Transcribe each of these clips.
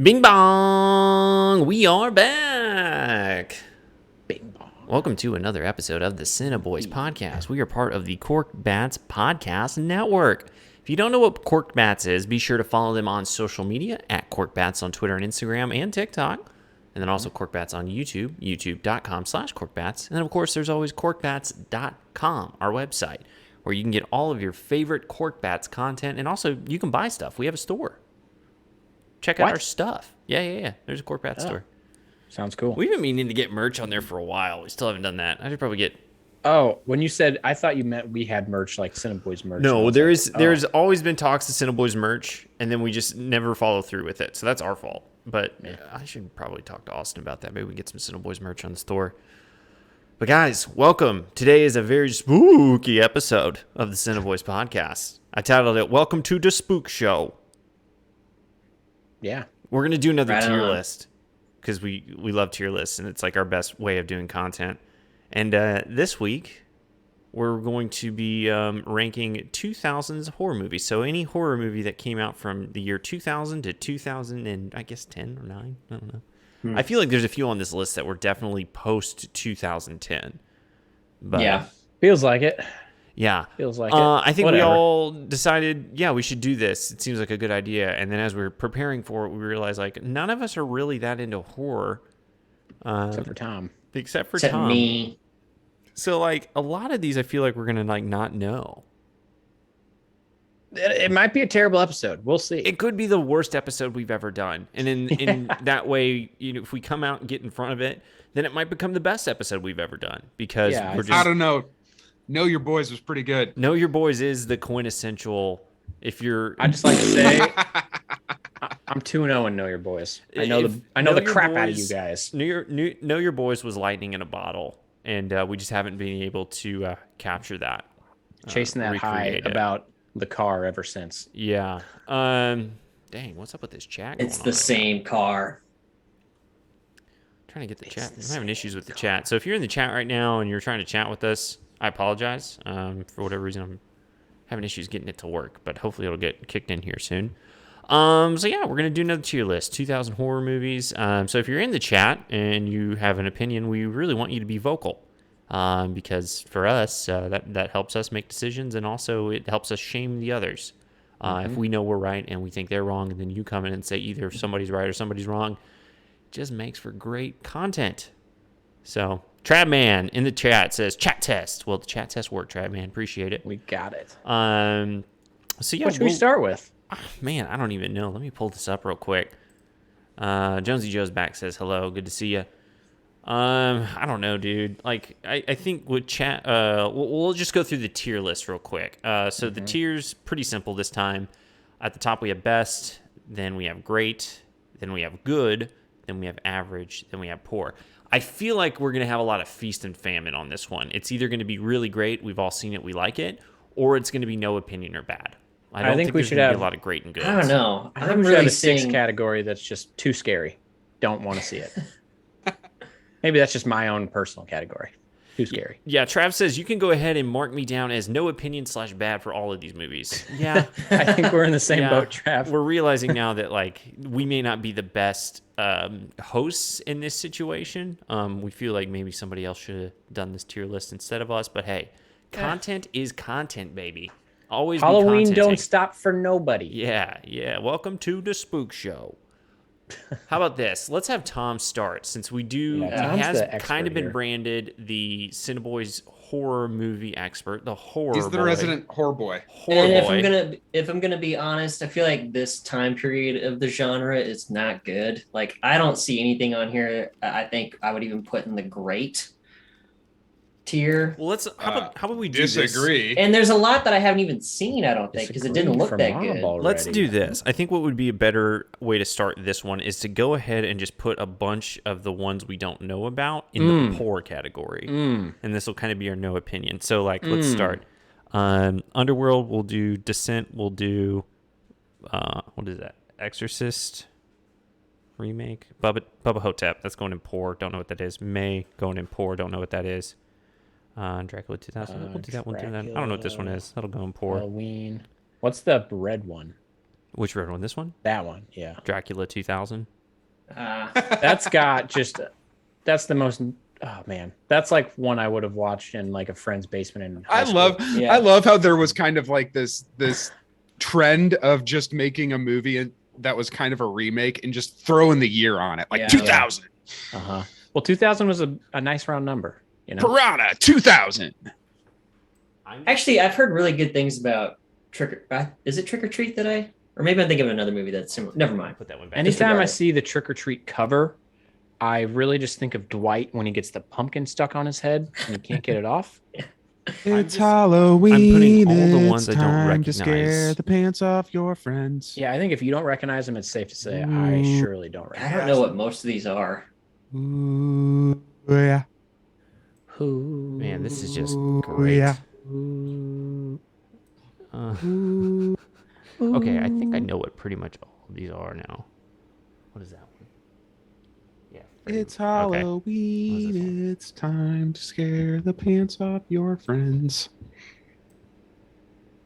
Bing bong! We are back! Bing bong. Welcome to another episode of the CineBoiz podcast. We are part of the Corked Bats Podcast Network. If you don't know what Corked Bats is, be sure to follow them on social media at Corked Bats on Twitter and Instagram and TikTok. And then also Corked Bats on YouTube, youtube.com/CorkedBats. And then, of course, there's always CorkedBats.com, our website, where you can get all of your favorite Corked Bats content. And also, you can buy stuff. We have a store. Check out our stuff. Yeah. There's a Corked Bats store. Sounds cool. We've been meaning to get merch on there for a while. We still haven't done that. I should probably get... Oh, when you said, I thought you meant we had merch, like CineBoiz merch. No, there's always been talks to CineBoiz merch, and then we just never follow through with it. So that's our fault. But I should probably talk to Austin about that. Maybe we can get some CineBoiz merch on the store. But guys, welcome. Today is a very spooky episode of the CineBoiz podcast. I titled it, Welcome to the Spook Show. Yeah. We're going to do another tier list because we love tier lists, and it's like our best way of doing content. And this week, we're going to be ranking 2000's horror movies. So any horror movie that came out from the year 2000 to 2000 and I guess 10 or 9. I don't know. I feel like there's a few on this list that were definitely post 2010. But, yeah. Feels like it. Yeah. Feels like it. I think we all decided, we should do this. It seems like a good idea. And then as we were preparing for it, we realized, like, none of us are really that into horror. Except for Tom. Except for Except Tom. me. So, like, a lot of these I feel like we're going to, like, not know. It might be a terrible episode. We'll see. It could be the worst episode we've ever done. And in that way, if we come out and get in front of it, then it might become the best episode we've ever done. Because we're just... I don't know. Know Your Boys was pretty good. Know Your Boys is the quintessential. If you're... I just like to say... I'm 2-0 and Know Your Boys. I know the crap out of you guys. Know Your Boys was lightning in a bottle. And we just haven't been able to capture that. Chasing that high about the car ever since. Yeah. Dang, what's up with this chat going It's on the right same car. Trying to get the chat. I'm having issues with the chat. So if you're in the chat right now and you're trying to chat with us, I apologize. For whatever reason, I'm having issues getting it to work, but hopefully it'll get kicked in here soon. So yeah, we're going to do another tier list, 2000 horror movies. So if you're in the chat and you have an opinion, we really want you to be vocal. Because for us, that helps us make decisions, and also it helps us shame the others. If we know we're right and we think they're wrong, and then you come in and say either somebody's right or somebody's wrong, it just makes for great content. So Tradman in the chat says chat test. Well, the chat test worked, Tradman. Appreciate it. We got it. So yeah, what should we start with? Man, I don't even know. Let me pull this up real quick. Jonesy Joe's back, says hello. Good to see you. I don't know, dude. Like, I think with chat, we'll just go through the tier list real quick. So the tiers, pretty simple this time. At the top, we have best, then we have great, then we have good, then we have average, then we have poor. I feel like we're going to have a lot of feast and famine on this one. It's either going to be really great, we've all seen it, we like it, or it's going to be no opinion or bad. I think we should have a lot of great and good. I don't know. I'm really a sixth category that's just too scary. Don't want to see it. Maybe that's just my own personal category. Too scary. Yeah, Trav says you can go ahead and mark me down as no opinion / bad for all of these movies. Yeah. I think we're in the same boat, Trav. We're realizing now that, like, we may not be the best hosts in this situation. We feel like maybe somebody else should have done this tier list instead of us. But hey, content is content, baby. Always Halloween don't stop for nobody. Yeah. Welcome to the Spook Show. How about this? Let's have Tom start, since we do. He has kind of been branded the CineBoiz horror movie expert, the horror. He's the resident horror boy. And if I'm gonna be honest, I feel like this time period of the genre is not good. Like, I don't see anything on here I think I would even put in the great tier. Well, how about we disagree? This? And there's a lot that I haven't even seen, I don't think, because it didn't look that good. Let's do this. I think what would be a better way to start this one is to go ahead and just put a bunch of the ones we don't know about in the poor category. And this will kind of be our no opinion. So, like, let's start. Underworld, we'll do Descent, we'll do, what is that? Exorcist remake? Bubba Hotep, that's going in poor. Don't know what that is. May, going in poor. Don't know what that is. Dracula 2000. We'll do that one too then. I don't know what this one is. That'll go in poor. Halloween. What's the red one? Which red one? This one? That one, yeah. Dracula 2000. That's got just. That's the most. Oh man, that's like one I would have watched in like a friend's basement in high school. Yeah. I love how there was kind of like this trend of just making a movie that was kind of a remake and just throwing the year on it, like Yeah. 2000. Well, 2000 was a nice round number, you know. Piranha 2000. Actually, I've heard really good things about Is it Trick or Treat that or maybe I'm thinking of another movie that's similar. Never mind. Put that one back. Anytime I Disregard it. see the Trick or Treat cover, I really just think of Dwight when he gets the pumpkin stuck on his head and he can't get it off. It's Halloween. I'm putting all the ones it's I don't time recognize. to scare the pants off your friends. Yeah, I think if you don't recognize them, it's safe to say I Ooh. surely don't I recognize don't know what most of these are. Ooh, yeah. Who? Man, this is just Ooh, great. yeah. Uh, okay, I think I know what pretty much all of these are now. What is that one? Yeah. It's Okay. What is this Halloween. one? It's time to scare the pants off your friends.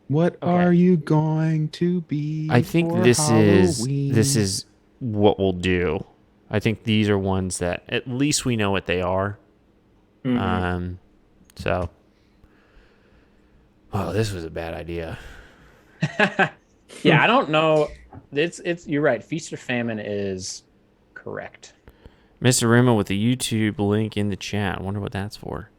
What Okay. are you going to be? I think for this Halloween? is what we'll do. I think these are ones that at least we know what they are. Mhm. So. Oh, this was a bad idea. Yeah, I don't know. It's you're right. Feast or Famine is correct. Mr. Rima with the YouTube link in the chat. I wonder what that's for.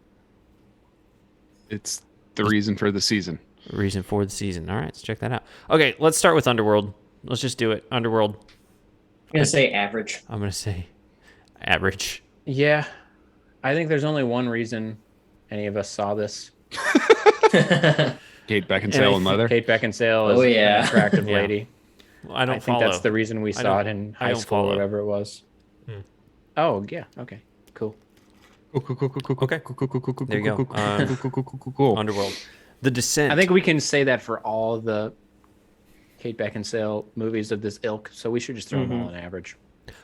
It's the reason for the season. Reason for the season. All right, let's check that out. Okay, let's start with Underworld. Let's just do it. Underworld. I'm gonna say average. I'm going to say average. Yeah, I think there's only one reason any of us saw this. Kate Beckinsale and Mother. Kate Beckinsale is Oh, yeah. an attractive Yeah. lady. Well, I don't I think follow. that's the reason we saw it in I high don't school or follow. whatever it was. Hmm. Oh yeah, okay, cool. Okay. There you go. Cool. Underworld. The Descent. I think we can say that for all the Kate Beckinsale movies of this ilk, so we should just throw them all in average.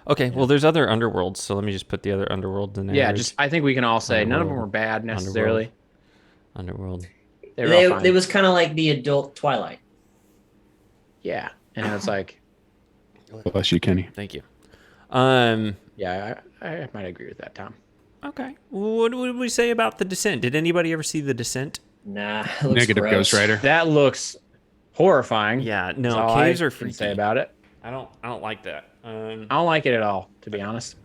Okay, well, there's other Underworlds, so let me just put the other Underworlds in there. Yeah, just I think we can all say none of them were bad necessarily. Underworld. They were all fine. It was kind of like the adult Twilight. Yeah, and it's like, Bless you, Kenny. Thank you. yeah, I might agree with that, Tom. Okay. What would we say about The Descent? Did anybody ever see The Descent? Nah, it looks Negative gross. Ghost Rider. That looks horrifying. Yeah, That's no, all caves I are can freaky. say about it. I don't like that. I don't like it at all, to be honest.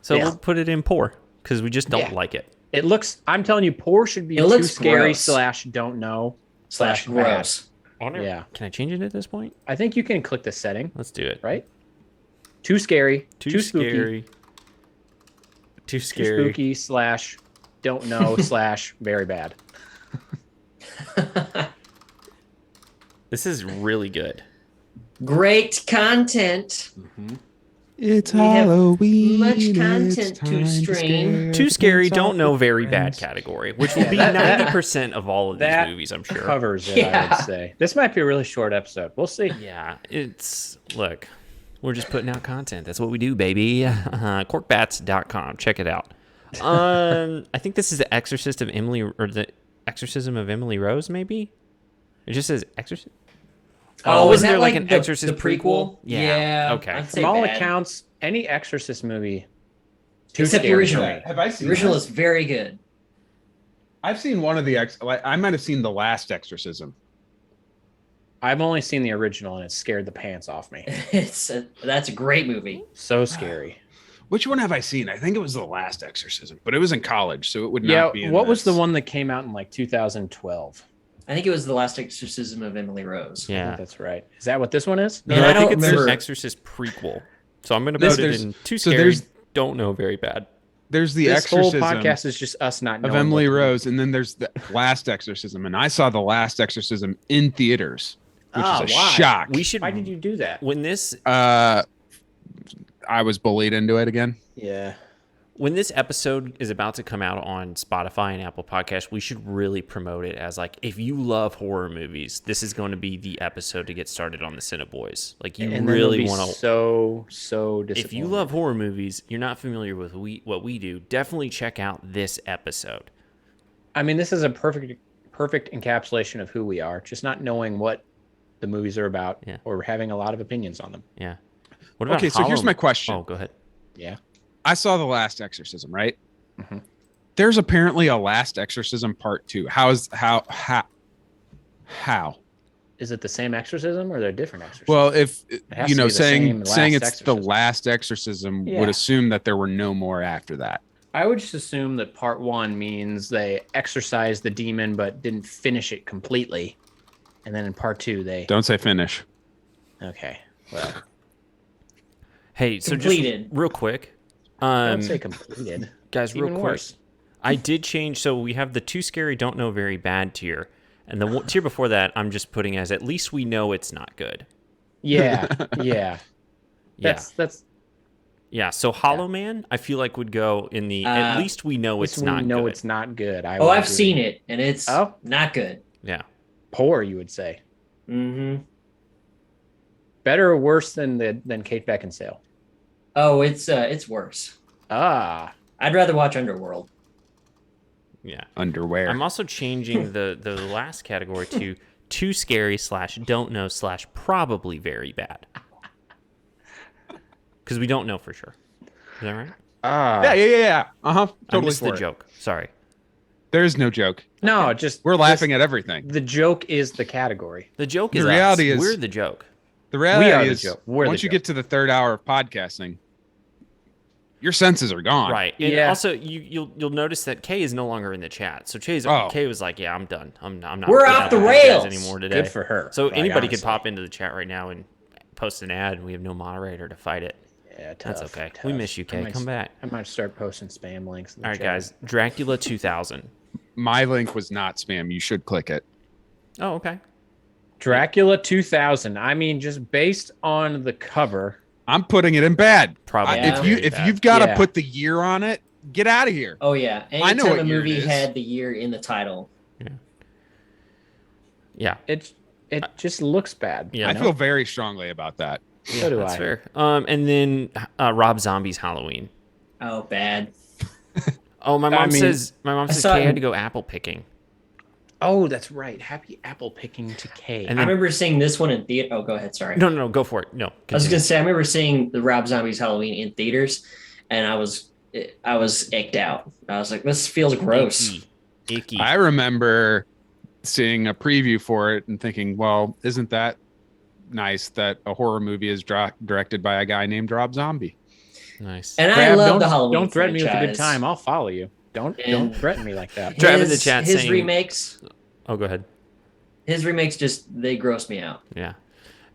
So Yeah. we'll put it in poor because we just don't Yeah. like it. It looks. I'm telling you, poor should be It too looks scary gross. / don't know / / bad. gross. Yeah, Can I change it at this point? I think you can click the setting, Let's do it. right? Too scary, Too spooky, scary. Too too scary. spooky / don't know / very bad. This is really good. Great content. It's We have Halloween. much it's content to time stream. scare Too the scary, pants don't off know, your very bad friends. category, which will be That- 90% of all of these that movies, I'm sure. Covers it, I Yeah. would say. This might be a really short episode. We'll see. Yeah, look, we're just putting out content. That's what we do, baby. Corkbats.com. Check it out. I think this is the Exorcism of Emily Rose, maybe? It just says Exorcist. Oh, wasn't is that there like like an the Exorcist prequel? prequel? Yeah. Yeah. Okay. I'd say From all bad. accounts, any Exorcist movie, too Except the scary original. for me. Have I The seen original this? is very good. I've seen one of the I might have seen the last Exorcism. I've only seen the original, and it scared the pants off me. That's a great movie. So scary. Which one have I seen? I think it was the last Exorcism, but it was in college, so it would not be. Yeah, In what was the this. one that came out in like 2012? I think it was the last exorcism of Emily Rose. I Yeah. think that's right. Is that what this one is? Man, No, I I think don't it's an remember. Exorcist prequel. So I'm going to No, put it there's- in too so scary, there's- don't know, very bad. There's the This whole Exorcism podcast is just us not knowing of Emily what- Rose, and then there's the last Exorcism, and I saw the last Exorcism in theaters, which Ah, is a why? shock. We should. Why did you do that? When this I was bullied into it again. Yeah. when this episode is about to come out on Spotify and Apple Podcasts, we should really promote it as like, if you love horror movies, this is going to be the episode to get started on the CineBoiz. Like, you And really want want to. so disappointed. If you love horror movies, you're not familiar with what we do, definitely check out this episode. I mean, this is a perfect encapsulation of who we are. Just not knowing what the movies are about, Yeah. or having a lot of opinions on them. Yeah. What about Okay, so here's Hollow my Man? question. Oh, go ahead. Yeah. I saw The Last Exorcism, right? Mhm. There's apparently a Last Exorcism Part 2. How? Is it the same exorcism or they're different exorcisms? Well, if has you to know, be the same saying Last it's the Exorcism. last exorcism Yeah. would assume that there were no more after that. I would just assume that part 1 means they exorcised the demon but didn't finish it completely. And then in part 2, they. Don't say finish. Okay. Well, Hey, so Completed. just real quick. don't say completed. Guys, It's real even quick. worse. I did change. So we have the too scary, don't know, very bad tier. And the tier before that, I'm just putting as at least we know it's not good. Yeah. Yeah. Yeah. That's Yeah. So Hollow Man, I feel like would go in the at least we know it's not we know good. it's not good. Oh, I've seen it, and it's Oh? not good. Yeah. Poor, you would say. Mm-hmm. Better or worse than Kate Beckinsale? Oh, it's worse. Ah. I'd rather watch Underworld. Yeah. Underwear. I'm also changing the last category to too scary / don't know / probably very bad. Because we don't know for sure. Is that right? Yeah. I Totally missed the for it. joke. Sorry. There is no joke. No, just We're laughing at everything. the joke is the category. The joke The is reality us. is- We're the joke. The reality are the is, joke. We're the once you joke. get to the third hour of podcasting, your senses are gone. Right. And Yeah. also, you'll notice that Kay is no longer in the chat. So Oh. Kay was like, "Yeah, I'm done. I'm not. We're putting off up the with these guys rails." anymore today." Good for her. So like, anybody could honestly. pop into the chat right now and post an ad, and we have no moderator to fight it. Yeah, That's tough, okay. tough. We miss you, I Kay. might Come back. I might start posting spam links. In the All right, chat. guys. Dracula 2000. My link was not spam. You should click it. Oh, okay. Dracula 2000. I mean, just based on the cover. I'm putting it in bad. Probably. Yeah. If you've got to Yeah. put the year on it, get out of here. Oh yeah. I know Anytime what a year it movie is. had the year in the title. Yeah. It just looks bad. Yeah. I you know? feel very strongly about that. So do That's I. fair. And then Rob Zombie's Halloween. Oh, bad. Oh, my mom mean, says saw Kay it had in- to go apple picking. Oh, that's right. Happy apple picking to K. And I then- remember seeing this one in theater. Oh, go ahead. Sorry. No, go for it. No. I was continue. gonna say I remember seeing the Rob Zombie's Halloween in theaters, and I was icked out. I was like, this feels gross. Icky. I remember seeing a preview for it and thinking, well, isn't that nice that a horror movie is directed by a guy named Rob Zombie? Nice. And I Crab, love don't, the Halloween. Don't threaten me with a good franchise. time. I'll follow you. Don't And- threaten me like that. Trav in the chat his saying- remakes. Oh, go ahead. His remakes they gross me out. Yeah.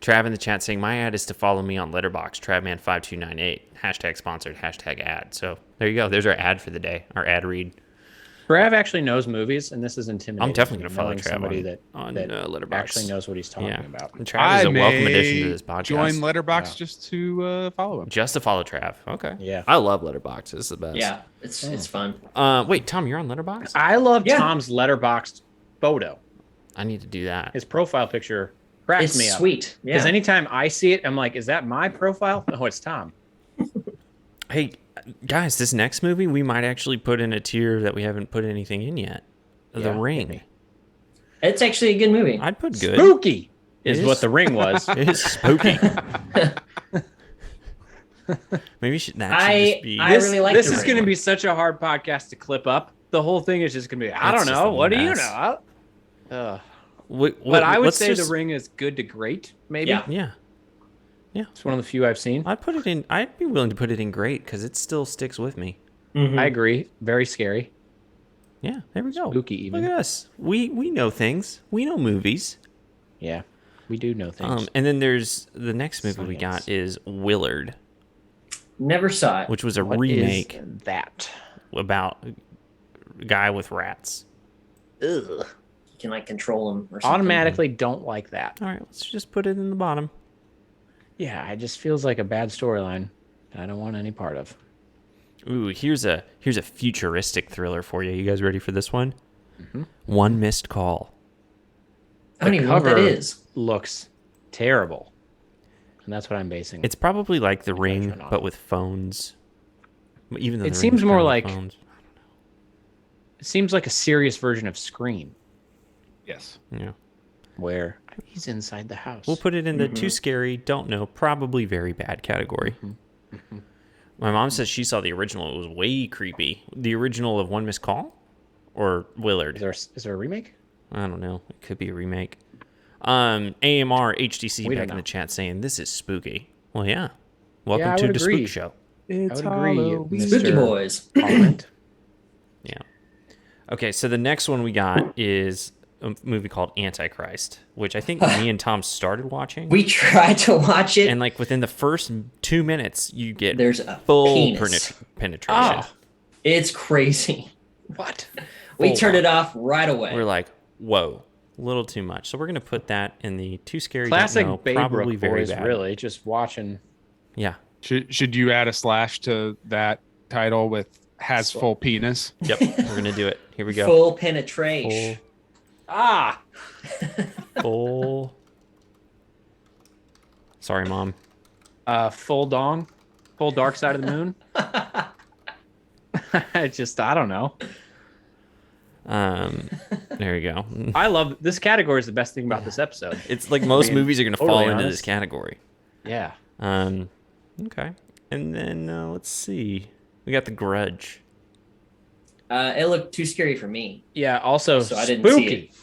Trav in the chat saying, my ad is to follow me on Letterboxd, TravMan5298. Hashtag sponsored, hashtag ad. So there you go. There's our ad for the day, our ad read. Trav actually knows movies, and this is intimidating. I'm definitely going to follow knowing Trav somebody on that Letterboxd. actually knows what he's talking Yeah. about. And Trav is a welcome addition to this podcast. Join Letterboxd Yeah. just to follow him. Just to follow Trav. Okay. Yeah. I love Letterboxd. It's the best. Yeah, it's fun. Wait, Tom, you're on Letterboxd? I love Yeah. Tom's letterboxed photo. I need to do that. His profile picture cracks It's me up. sweet. Because Yeah. anytime I see it, I'm like, is that my profile? No, it's Tom. Hey, guys, this next movie, we might actually put in a tier that we haven't put anything in yet. The Yeah, Ring. maybe. It's actually a good movie. I'd put good. Spooky is It what is- the ring was. It is spooky. Maybe that should just be... I really like this The is Ring. going to be such a hard podcast to clip up. The whole thing is just going to be, I It's don't just know. a What do you mess. know? But But I would say the ring is good to great, maybe. Yeah. Yeah. It's one of the few I've seen. I'd put it in. I'd be willing to put it in great because it still sticks with me. Mhm. I agree. Very scary. Yeah, there we go. Spooky even. Look at us. We know things. We know movies. Yeah. We do know things. And then there's the next movie we Science. got is Willard, Never saw it. which was a What remake is that? about a guy with rats. Ugh. You can like control them or something. Automatically don't like that. All right, let's just put it in the bottom. Yeah, it just feels like a bad storyline that I don't want any part of. Ooh, here's a futuristic thriller for you. You guys ready for this one? One Missed Call. I don't even know what that cover is. looks terrible. And that's what I'm basing. It's probably like The Ring, judgment on but it. with phones. Even though It The seems Ring's more kinda like- phones. It seems like a serious version of Scream. Yes. Yeah. Where? He's inside the house. We'll put it in the too scary, don't know, probably very bad category. My mom says she saw the original. It was way creepy. The original of One Missed Call? Or Willard? Is there a remake? I don't know. It could be a remake. AMR HTC We back don't in the know. chat saying this is spooky. Well, yeah. Welcome I to would the agree. Spook Show. I would agree. Spooky Mr. boys. Holland. Yeah. Okay, so the next one we got is a movie called Antichrist, which I think me and Tom started watching. We tried to watch it. And like within the first 2 minutes, you get There's a full penis. penetration. Ah. It's crazy. What? We Hold turned on. it off right away. We're like, whoa, a little too much. So we're gonna put that in the too scary. Classic don't know, Babe probably Ruth very boys, bad. really. Just watching. Yeah. Should you add a slash to that title with has full penis? Yep. We're gonna do it. Here we go. Full penetration. Ah! Full. Sorry, Mom. Full dong? Full dark side of the moon? I don't know. There you go. I love this category is the best thing about this episode. It's like most Being movies are gonna totally fall into this honest. category. Yeah. Okay. And then let's see. We got The Grudge. It looked too scary for me. Yeah, also So I didn't spooky. see it.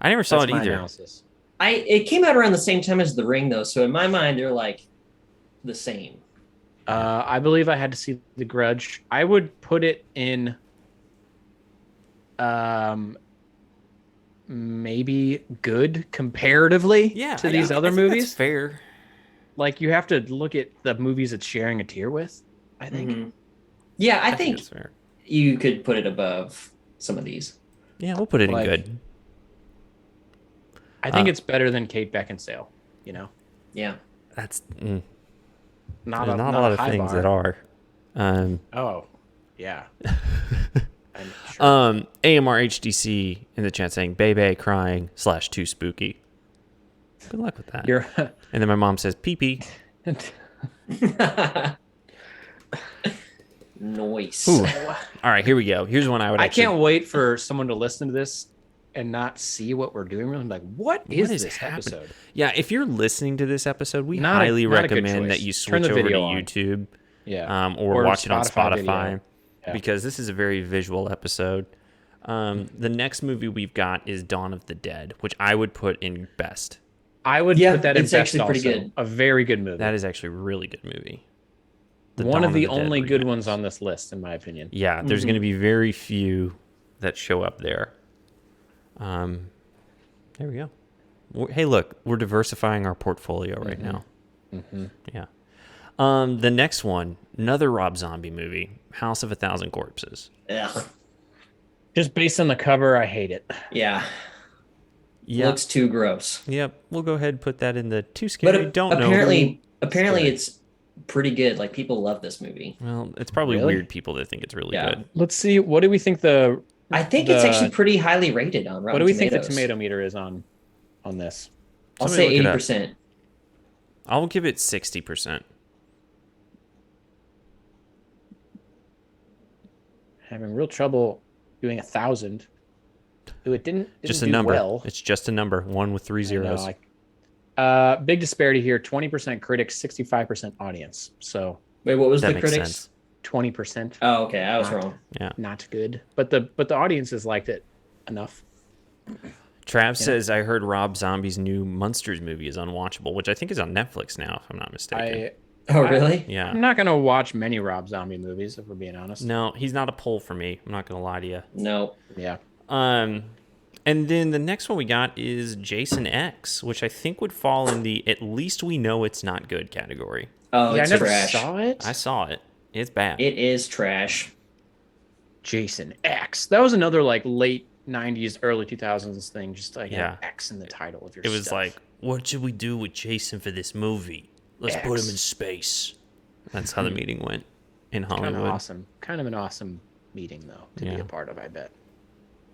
I never saw That's it my either. analysis. It came out around the same time as The Ring, though. So in my mind, they're like the same. I believe I had to see The Grudge. I would put it in maybe good comparatively Yeah. to these other I think that's movies. fair. Like you have to look at the movies it's sharing a tier with, I think. Mhm. Yeah, I think that's fair. you could put it above some of these. Yeah, we'll put it Like- in good. I think it's better than Kate Beckinsale, you know. Yeah. That's Not there's a, not a lot of high things bar. that are. Oh. Yeah. I'm sure. AMR HDC in the chat saying "Bebe crying / too spooky." Good luck with that. You're And then my mom says "pee pee." Noise. Ooh. All right, here we go. Here's one I would. I Actually, can't wait for someone to listen to this and not see what we're doing. Really, like, what is this happening? episode? Yeah, if you're listening to this episode, we Not a- highly not a good recommend that choice. you Turn switch the over to video on. YouTube, Yeah. or watch it on Spotify Spotify, video. Yeah. because this is a very visual episode. The next movie we've got is Dawn of the Dead, which I would put in best. I would Yeah, put that in it's best actually pretty also. good. A very good movie. That is actually a really good movie. The one Dawn of the Dead only good remix. ones on this list, in my opinion. Yeah, there's going to be very few that show up there. There we go. Hey, look, we're diversifying our portfolio right now. Yeah. The next one, another Rob Zombie movie, House of a Thousand Corpses. Ugh. Just based on the cover, I hate it. Yeah. Yep. Looks too gross. Yep. We'll go ahead and put that in the too scary. But Don't apparently Scary. it's pretty good. Like people love this movie. know. Well, it's probably Really? weird people that think it's really Yeah. good. Let's see. What do we think the? I think it's The- actually pretty highly rated on Rotten What do we think Tomatoes. the tomato meter is on this? I'll Somebody say look it up. 80%. I'll give it 60%. Having real trouble doing 1,000. Ooh, it didn't Just a do number. well. It's just a number. One with 3 I know, zeros. big disparity here: 20% critics, 65% audience. So Wait, what was that the makes critics? sense. 20%, Oh, okay. I was Not- wrong. Yeah. not good. But the audiences liked it enough. Trav says, I heard Rob Zombie's new Monsters movie is unwatchable, which I think is on Netflix now, if I'm not mistaken. Oh, really? Yeah. I'm not gonna watch many Rob Zombie movies, if we're being honest. No, he's not a pull for me. I'm not going to lie to you. No. Yeah. And then the next one we got is Jason X, which I think would fall in the at least we know it's not good category. Oh, Yeah, I it's never trash. saw it. I saw it. It's bad. It is trash. Jason X. That was another like late 90s, early 2000s thing. Just like Yeah. an X in the title of your It was stuff. like, what should we do with Jason for this movie? Let's put him in X. space. That's how the meeting went in kind Hollywood. of awesome. Kind of an awesome meeting, though, to be Yeah. a part of, I bet.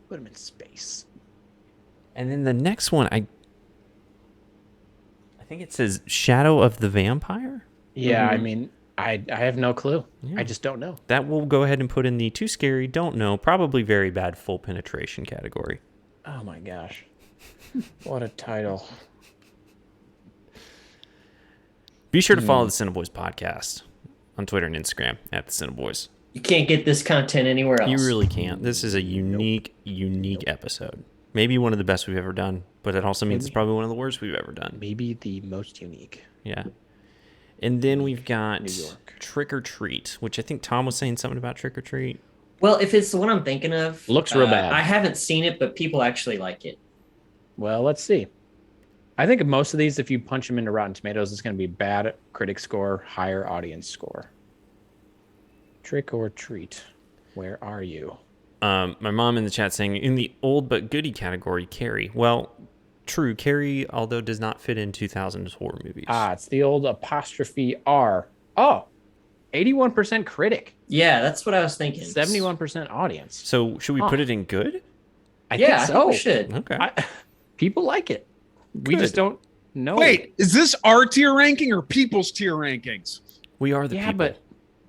Put him in space. And then the next one, I think it says Shadow of the Vampire. Yeah, I mean, I have no clue. Yeah. I just don't know. That we'll go ahead and put in the too scary, don't know, probably very bad full penetration category. Oh my gosh. What a title. Be sure to follow the CineBoiz podcast on Twitter and Instagram at the CineBoiz. You can't get this content anywhere else. You really can't. This is a unique episode. Maybe one of the best we've ever done, but it also means it's probably one of the worst we've ever done. Maybe the most unique. Yeah. And then we've got New York. Trick or Treat, which I think Tom was saying something about Trick or Treat. Well, if it's the one I'm thinking of, Looks real bad. I haven't seen it, but people actually like it. Well, let's see. I think most of these, if you punch them into Rotten Tomatoes, it's going to be bad critic score, higher audience score. Trick or Treat, where are you? My mom in the chat saying, in the old but goodie category, Carrie. Well, true. Carrie, although does not fit in 2000s horror movies. It's the old apostrophe R. Oh, 81% critic, Yeah, that's what I was thinking. 71% audience. So should we put it in good? I Yeah, think I so. think we should. Okay. People like it. We just Good. don't know. Wait, is this our tier ranking or people's tier rankings? We are the Yeah, people.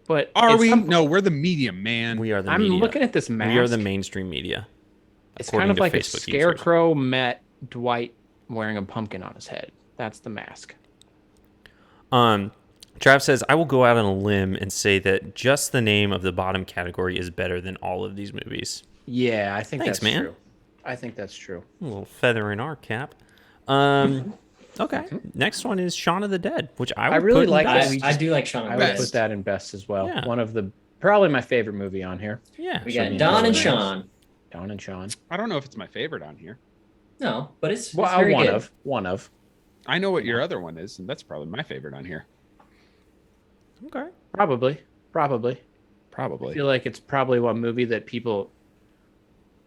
but Are it's we? some- No, we're the medium, man. We are the I'm media. looking at this mask. We are the mainstream media. It's according kind of to like a Facebook users. scarecrow met Dwight wearing a pumpkin on his head. That's the mask. Trav says, I will go out on a limb and say that just the name of the bottom category is better than all of these movies. Yeah, I think Thanks, that's man. true. I think that's true. A little feather in our cap. Okay. Next one is Shaun of the Dead, which I would really put in like best. that. I do like Shaun I of would the Dead. put that in best as well. Yeah. One of the probably my favorite movie on here. Yeah. We so got we Don and know Sean. Don and Sean. I don't know if it's my favorite on here. No, but it's Well, very one good. of. One of. I know what your other one is, and that's probably my favorite on here. Okay. Probably. I Probably. feel like it's probably one movie that people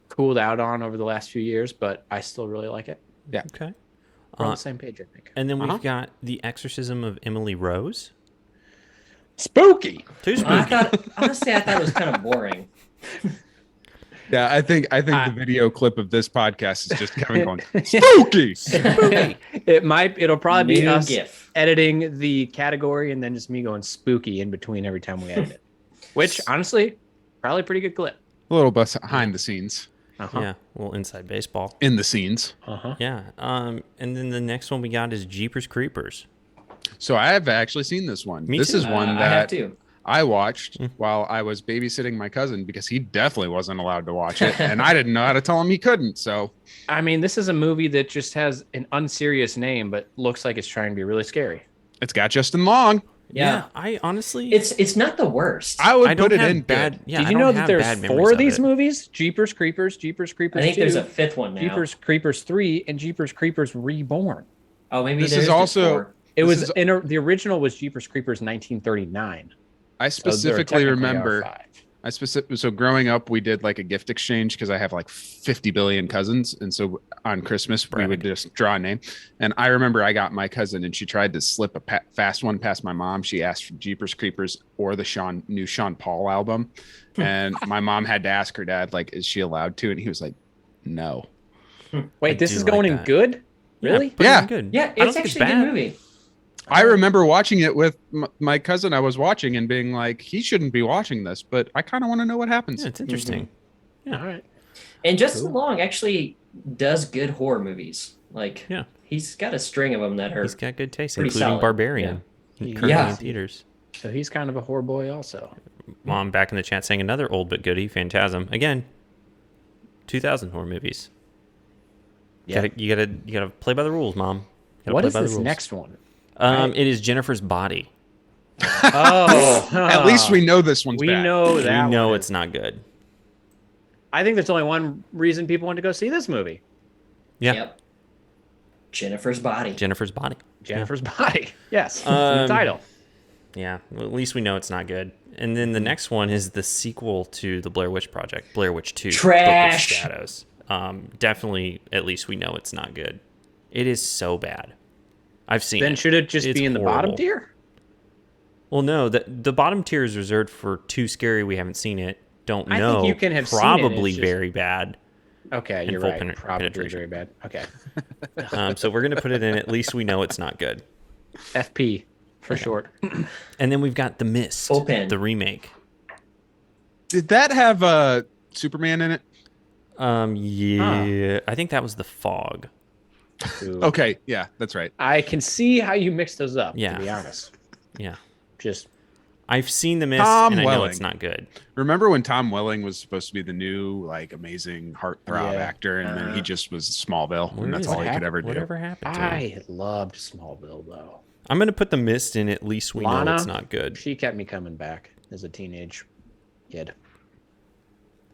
cooled out on over the last few years, but I still really like it. Okay. We're on the same page, I think. And then we've got The Exorcism of Emily Rose. Spooky. Too I spooky. thought honestly, I thought it was kind of boring. Yeah, I think the video clip of this podcast is just Kevin going spooky. It'll probably be New us GIF. editing the category and then just me going spooky in between every time we edit it. Which honestly, probably a pretty good clip. A little behind the scenes, Uh-huh. Yeah. A little inside baseball. in the scenes. Uh-huh. Yeah. And then the next one we got is Jeepers Creepers. So I have actually seen this one. Me This too. is one I have that to. I watched while I was babysitting my cousin because he definitely wasn't allowed to watch it, and I didn't know how to tell him he couldn't. So I mean, this is a movie that just has an unserious name, but looks like it's trying to be really scary. it's got Justin Long. Yeah. I honestly. It's not the worst. I would I don't put it have in bad. bad. Yeah. Did I you don't know that have there's bad memories 4 of of these it. movies? Jeepers Creepers, Jeepers Creepers I think 2, there's a fifth one now. Jeepers Creepers 3, and Jeepers Creepers Reborn. Oh, maybe This there's is just also- 4. It This was is- the original was Jeepers Creepers 1939. I So there specifically technically are remember. 5. So growing up, we did like a gift exchange because I have like 50 billion cousins, and so on Christmas we would just draw a name. And I remember I got my cousin, and she tried to slip a fast one past my mom. She asked for Jeepers Creepers or the new Sean Paul album, and my mom had to ask her dad, like, is she allowed to? And he was like, no. Wait, this do is like going in that. good? Really? Put it Yeah. in good. Yeah, I don't it's think actually a bad. good movie. I remember watching it with my cousin I was watching and being like, he shouldn't be watching this, but I kind of want to know what happens. Yeah, it's interesting. All right. And Justin Long actually does good horror movies. Like, Yeah. he's got a string of them that are. He's got good taste, Pretty including solid. Barbarian. Currently Yeah. in theaters. So he's kind of a horror boy also. Mom back in the chat saying another old but goodie, Phantasm. Again, 2000 horror movies. Yeah. You gotta play by the rules, Mom. Gotta What play is by the this rules. next one? It is Jennifer's Body. Oh, At least we know this one's we bad. know that. We know one it's not good. I think there's only one reason people want to go see this movie. Yeah. Yep. Jennifer's Body. Jennifer's Body. Jennifer's Body. Yes, it's in Um, the title. Yeah. Well, at least we know it's not good. And then the next one is the sequel to the Blair Witch Project, Blair Witch 2. Trash. Book of Shadows. Definitely, at least we know it's not good. It is so bad. I've seen it. Then should it just It's be in the bottom horrible. tier? Well, no, the bottom tier is reserved for too scary. We haven't seen it. Don't I know. think you can have seen it, probably it's just- very bad. Okay, And you're full right. Probably penetration. very bad. Okay. So we're gonna put it in. At least we know it's not good. FP for short. And then we've got The Mist, Full pen. the remake. Did that have Superman in it? Yeah, I think that was The Fog. who Okay, yeah, that's right. I can see how you mix those up, Yeah. to be honest. Yeah. Just I've seen The Mist, Tom and I know Welling. it's not good. Remember when Tom Welling was supposed to be the new, like, amazing heartthrob Yeah. actor, and then he just was Smallville, Where and that's is all it? he could ever do. Whatever happened to him? I loved Smallville though. I'm going to put The Mist in. At least we know Lana, it's not good. She kept me coming back as a teenage kid.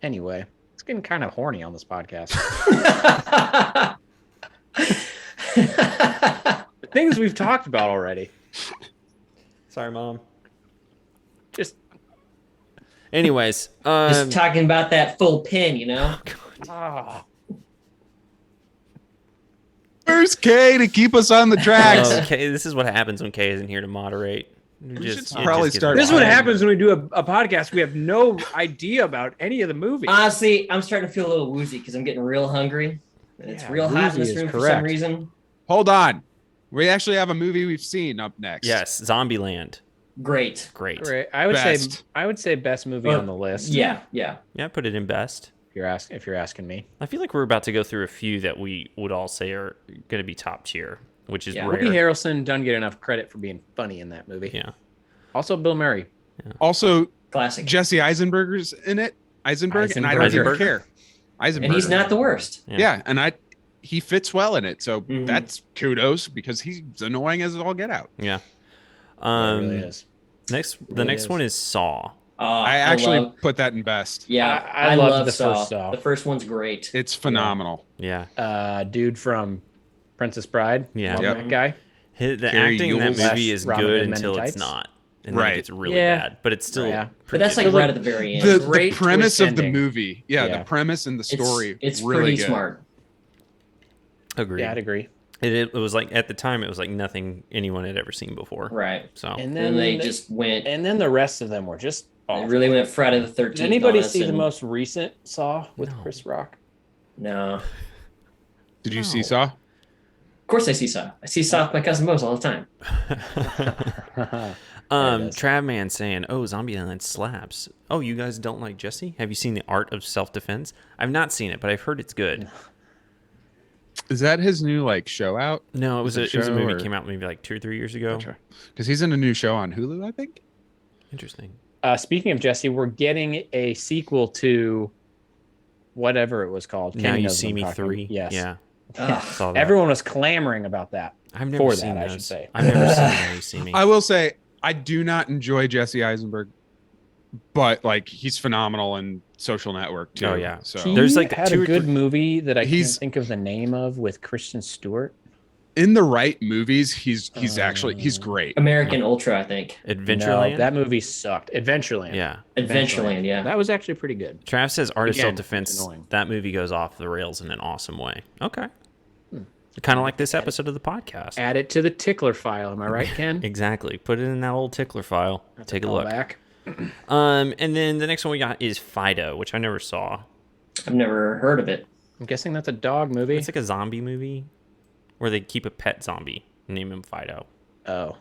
Anyway, it's getting kind of horny on this podcast. The things we've talked about already. Sorry, Mom. Just Anyways, Just talking about that full pin, you know? ah. Where's Kay to keep us on the tracks? Kay, this is what happens when Kay isn't here to moderate. should probably gets start- This is what Fine. happens when we do a podcast. We have no idea about any of the movies. Honestly, I'm starting to feel a little woozy because I'm getting real hungry. And it's Yeah, real hot in woozy this is room for some correct. reason. Hold on. We actually have a movie we've seen up next. Yes, Zombieland. Great. Great. Great. Best. I would say best movie Well, on the list. Yeah, yeah. Yeah, put it in best. If you're asking me. I feel like we're about to go through a few that we would all say are going to be top tier, which is Yeah. rare. Woody Harrelson doesn't get enough credit for being funny in that movie. Yeah. Also, Bill Murray. Also, Classic. Jesse Eisenberg's in it. Eisenberg, and I don't even Eisenberg. care. Eisenberg. And he's not the worst. Yeah, and he fits well in it. So Mhm. that's kudos because he's annoying as all get out. Yeah. It really is. The Really next is. one is Saw. I actually love- put that in best. yeah, I loved the first Saw. The first one's great. It's phenomenal. Yeah. Dude from Princess Bride. Yeah. Love Yep. that guy. The Carrie acting in that Ewell's movie is Robin good Hood Men in until it's Tights. not. And then Right. it gets really Yeah. bad. But it's still Yeah. But pretty that's good. like right at the very end. The Great premise twist of the ending. movie, Yeah. the premise and the story, It's really pretty good. smart. Agreed. Yeah, I'd agree. It was like, at the time, it was like nothing anyone had ever seen before. Right. So, And And then then they just went. and then the rest of them were just They awful. really went Friday the 13th. Did anybody on us see the and- most recent Saw with No. Chris Rock? No. Did you No. see Saw? Of course I see Saw. I see Saw with my cousin Bose all the time. There it is. Travman saying, "Oh, Zombieland slaps." Oh, you guys don't like Jesse? Have you seen The Art of Self-Defense? I've not seen it, but I've heard it's good. Is that his new show out? No, it was Is a it it was a show movie or- that came out maybe like 2 or 3 years ago. Because he's in a new show on Hulu, I think. Interesting. Speaking of Jesse, we're getting a sequel to whatever it was called. Now Kenny You knows See what I'm Me talking 3. about. Yes. Yeah. Ugh. Saw that. Everyone was clamoring about that. I've never for seen that, I those. should say. I've never seen Now You See Me. I will say I do not enjoy Jesse Eisenberg, but he's phenomenal in Social Network too. Oh, yeah. So He There's, like, had 2 a or good 3 movie that I can't He's- think of the name of with Kristen Stewart. in the right movies, he's great. American Ultra, I think. Adventureland. No, that movie sucked. Adventureland. Yeah. Adventureland, yeah. That was actually pretty good. Trav says Art of Again, Self-Defense. it's annoying. That movie goes off the rails in an awesome way. Okay. Kind of like this episode of the podcast. Add it to the tickler file. Am I right, Ken? Exactly. Put it in that old tickler file. Take a look. Back. And then the next one we got is Fido, which I never saw. I've never heard of it. I'm guessing that's a dog movie. It's like a zombie movie where they keep a pet zombie and name him Fido. Oh,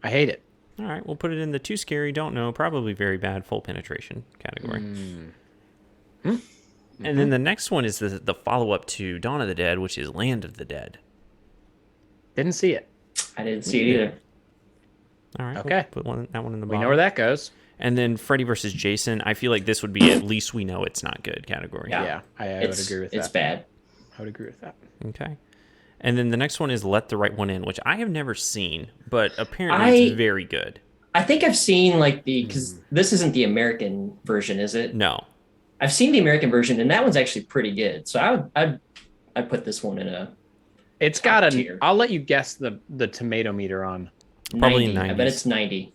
I hate it. All right, we'll put it in the too scary, don't know, probably very bad, full penetration category. And then the next one is the follow-up to Dawn of the Dead, which is Land of the Dead. Didn't see it. I didn't see it either. All right, Okay. we'll put that one in the We bottom. know where that goes. And then Freddy versus Jason, I feel like this would be at least we know it's not good category. Yeah. I would It's, agree with it's that. bad. I would agree with that. Okay. And then the next one is Let the Right One In, which I have never seen, but apparently it's very good. I think I've seen because this isn't the American version, is it? No. I've seen the American version, and that one's actually pretty good. So I'd put this one in a It's got Top a. tier. I'll let you guess the tomato meter on Probably 90. I bet 90s. it's 90.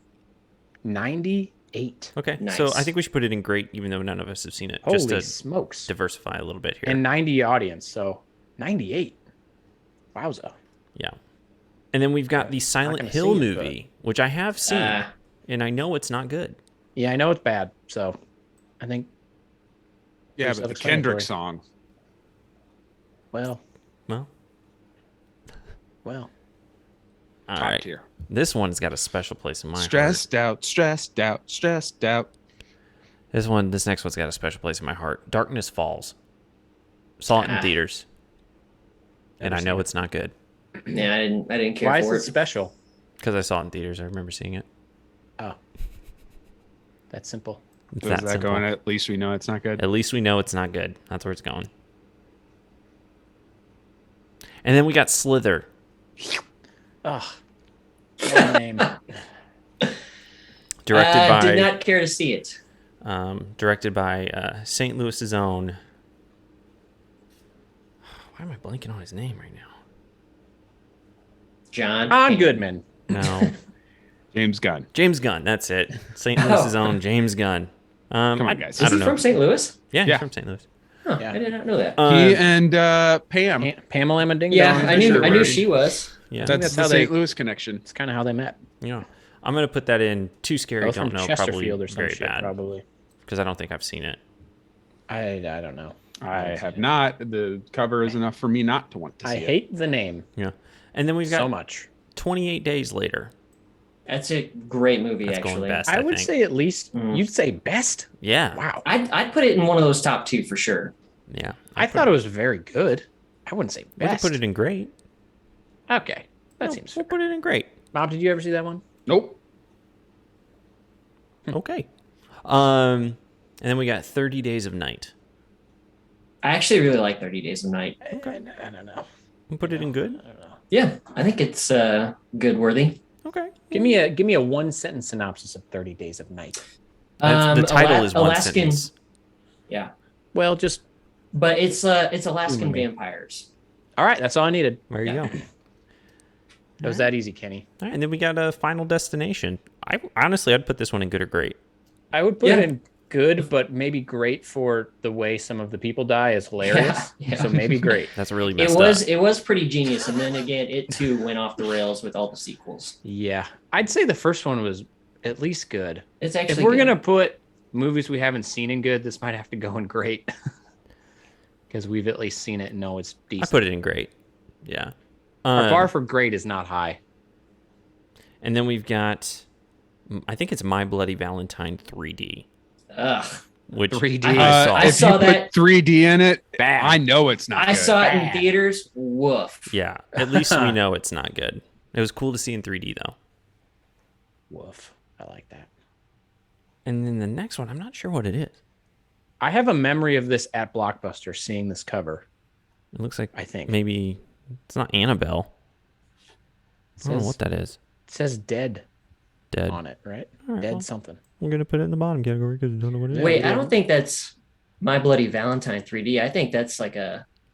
98. Okay. Nice. So I think we should put it in great, even though none of us have seen it, Holy just to smokes! diversify a little bit here. And 90 audience, so 98. Wowza. Yeah. And then we've got the Not Silent gonna Hill see it, movie, which I have seen, Ah. and I know it's not good. Yeah, I know it's bad. So I think. Yeah, Pretty but the self-explanatory. Kendrick song. Well, Well, well. all Top right. tier. This one's got a special place in my heart. Stressed out, stressed out, stressed out. This next one's got a special place in my heart. Darkness Falls. Saw it in theaters. and I know it's not good Yeah, I didn't care Why for is it special? because I saw it in theaters. I remember seeing it. Oh, that's simple. It's So is that that simple. going? At least we know it's not good. At least we know it's not good. That's where it's going. And then we got Slither. Oh, what a name. Directed by did not care to see it. St. Louis's own. Why am I blanking on his name right now? John Goodman. No, James Gunn. James Gunn. That's it. St. Louis's own James Gunn. Come on, guys. I Is don't he know. from St. Louis? Yeah, he's Yeah. from St. Louis. Huh, Yeah. I did not know that. He and Pam. Pamela Ding Yeah, Dong. I knew Fisher. she was. Yeah, That's that's the how St. they- Louis connection. It's kind of how they met. yeah. I'm gonna put that in. Too scary. Both Don't from know. Probably Chesterfield or some very shit, bad probably. because I don't think I've seen it. I don't know. I have not. The cover is enough for me not to want to see I it. hate the name Yeah, and then we've got so much. 28 Days Later. That's a great movie, That's going actually. best. I would think. say at least Mm. you'd say best. Yeah. Wow. I'd put it in one of those top 2 for sure. Yeah. I thought it was very good. I wouldn't say we could best. put it in great. Okay, that No, seems we'll fair. put it in great. Bob, did you ever see that one? Nope. Okay. And then we got 30 Days of Night. I actually really like 30 Days of Night. I don't know. We'll put it in good. I don't know. Yeah, I think it's good worthy. Okay. Give me a one sentence synopsis of 30 Days of Night. The title is one Alaskan, sentence. Yeah, Well, just but it's Alaskan me. vampires. all right. That's all I needed. There you go. It was that easy, Kenny. All right, and then we got a Final Destination. I'd put this one in good or great. I would put Yeah. it in good, but maybe great for the way some of the people die is hilarious. Yeah. So maybe great. That's really It messed was up. it was pretty genius, and then again, it too went off the rails with all the sequels. Yeah, I'd say the first one was at least good. It's actually If we're good. gonna put movies we haven't seen in good, this might have to go in great because we've at least seen it and know it's I decent. put it in great. Yeah. Our bar for great is not high. And then we've got, I think it's My Bloody Valentine 3D, Ugh. which 3D. I saw. I if saw you that. put 3D in it, Bad. I know it's not. I good. saw it in Bad. theaters. Woof. Yeah, at least we know it's not good. It was cool to see in 3D though. Woof. I like that. And then the next one, I'm not sure what it is. I have a memory of this at Blockbuster, seeing this cover. It looks like I think maybe it's not Annabelle. I don't know says- what that is. it says dead Dead. on it, right? All right, Dead well, something. we're gonna put it in the bottom category because we don't know what it is. Wait, I don't think that's My Bloody Valentine 3D. I think that's like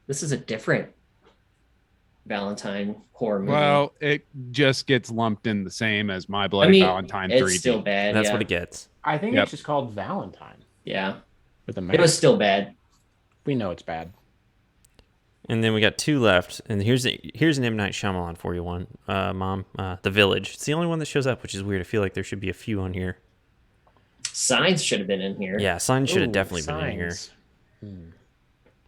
this is a different Valentine horror movie. Well, it just gets lumped in the same as My I Bloody mean, Valentine it's 3D. still bad. That's yeah. what it gets. I think Yep. it's just called Valentine Yeah, with a it mask. was still bad. We know it's bad. And then we got two left. And here's an M. Night Shyamalan for you one, Mom. The Village. It's the only one that shows up, which is weird. I feel like there should be a few on here. Signs should have been in here. Yeah, Sign should have Ooh, definitely been in here. Signs.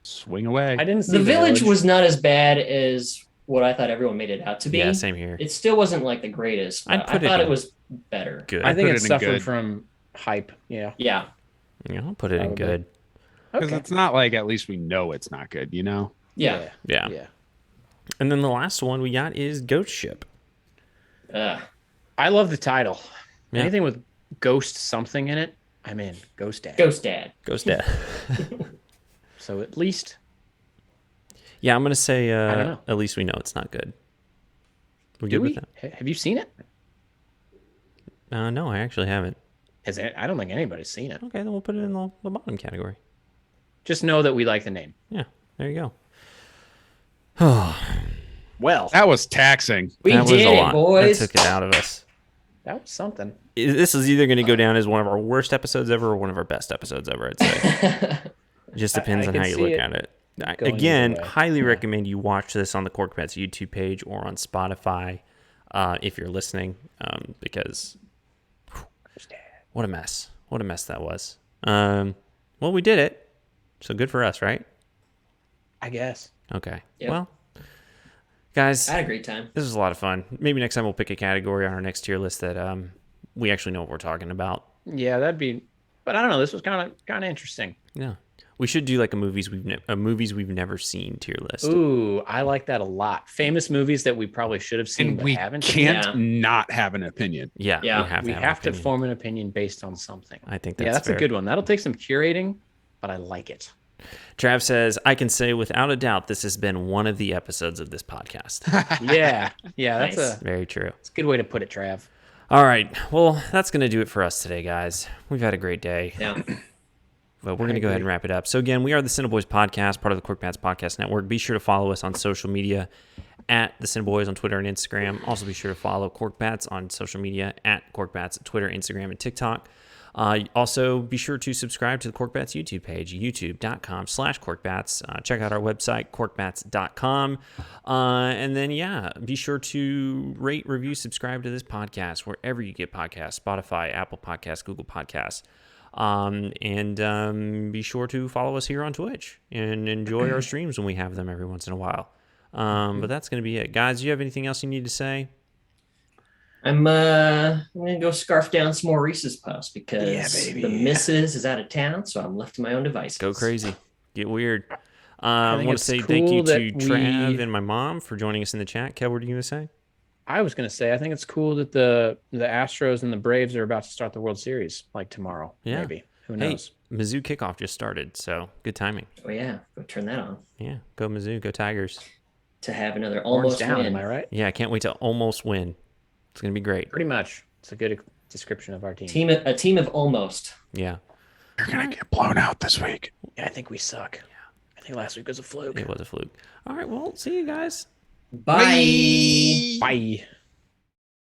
Swing away. I didn't see The Village was not as bad as what I thought everyone made it out to be. Yeah, same here. It still wasn't like the greatest. I'd But put I it thought in it was better. Good. I think put it it in suffered good. from hype. Yeah. Yeah. Yeah, I'll put it in Probably. good. Because Okay. it's not like at least we know it's not good, you know? Yeah. Yeah. Yeah. And then the last one we got is Ghost Ship. I love the title. Yeah. Anything with ghost something in it, I'm in. Ghost Dad. Ghost Dad. Ghost Dad. So at least Yeah, I'm gonna say don't know. at least we know it's not good. We're do good we? with that. Have you seen it? No, I actually haven't. I don't think anybody's seen it. Okay, then we'll put it in the bottom category. Just know that we like the name. Yeah, there you go. Well, That was taxing. We That was did a it, lot. boys. That took it out of us. that was something. This is either going to go down as one of our worst episodes ever or one of our best episodes ever, I'd say. It just depends I on can how you see look it at it. going Again, either way. highly recommend you watch this on the Cork Pets YouTube page or on Spotify if you're listening, because what a mess. What a mess that was. Well, we did it, so good for us, right? I guess. Okay. Yep. Well, guys, I had a great time. this was a lot of fun. Maybe next time we'll pick a category on our next tier list that we actually know what we're talking about. Yeah, that'd be. But I don't know. This was kind of interesting. Yeah. We should do like a movies we've never seen tier list. Ooh, I like that a lot. Famous movies that we probably should have seen And but we haven't. can't Yeah. not have an opinion. Yeah, Yeah. we have to form an opinion based on something. I think that's Yeah, that's fair. a good one. That'll take some curating, but I like it. Trav says, I can say without a doubt this has been one of the episodes of this podcast. Yeah, that's Nice. Very true. that's a good way to put it, Trav. All right. Well, that's going to do it for us today, guys. We've had a great day. Yeah. But we're going to go ahead and wrap it up. So, again, we are the CineBoiz Podcast, part of the Corkbats Podcast Network. Be sure to follow us on social media at the CineBoiz on Twitter and Instagram. Also, be sure to follow Corkbats on social media at Corkbats, Twitter, Instagram, and TikTok. Also, be sure to subscribe to the Corkbats YouTube page, youtube.com/Corkbats. Check out our website, corkbats.com. And then, be sure to rate, review, subscribe to this podcast wherever you get podcasts, Spotify, Apple Podcasts, Google Podcasts. And be sure to follow us here on Twitch and enjoy our streams when we have them every once in a while. But that's going to be it. Guys, do you have anything else you need to say? I'm gonna go scarf down some more Reese's Puffs because baby. the missus is out of town, so I'm left to my own devices. Go crazy. Get weird. I think want to it's say thank you cool to that Trav we- and my mom for joining us in the chat. Kel, what are you going to say? I was going to say, I think it's cool that the Astros and the Braves are about to start the World Series like tomorrow. Yeah. Maybe. Who Hey, knows? Mizzou kickoff just started, so good timing. Oh yeah, go turn that on Yeah, go Mizzou, go Tigers. to have another Horns almost down, win. am I right? Yeah, I can't wait to almost win. It's going to be great. Pretty much. It's a good description of our team. A team of almost. Yeah, You're gonna get blown out this week. Yeah, I think we suck. I think last week was a fluke. it was a fluke. All right, well, see you guys. Bye. Bye.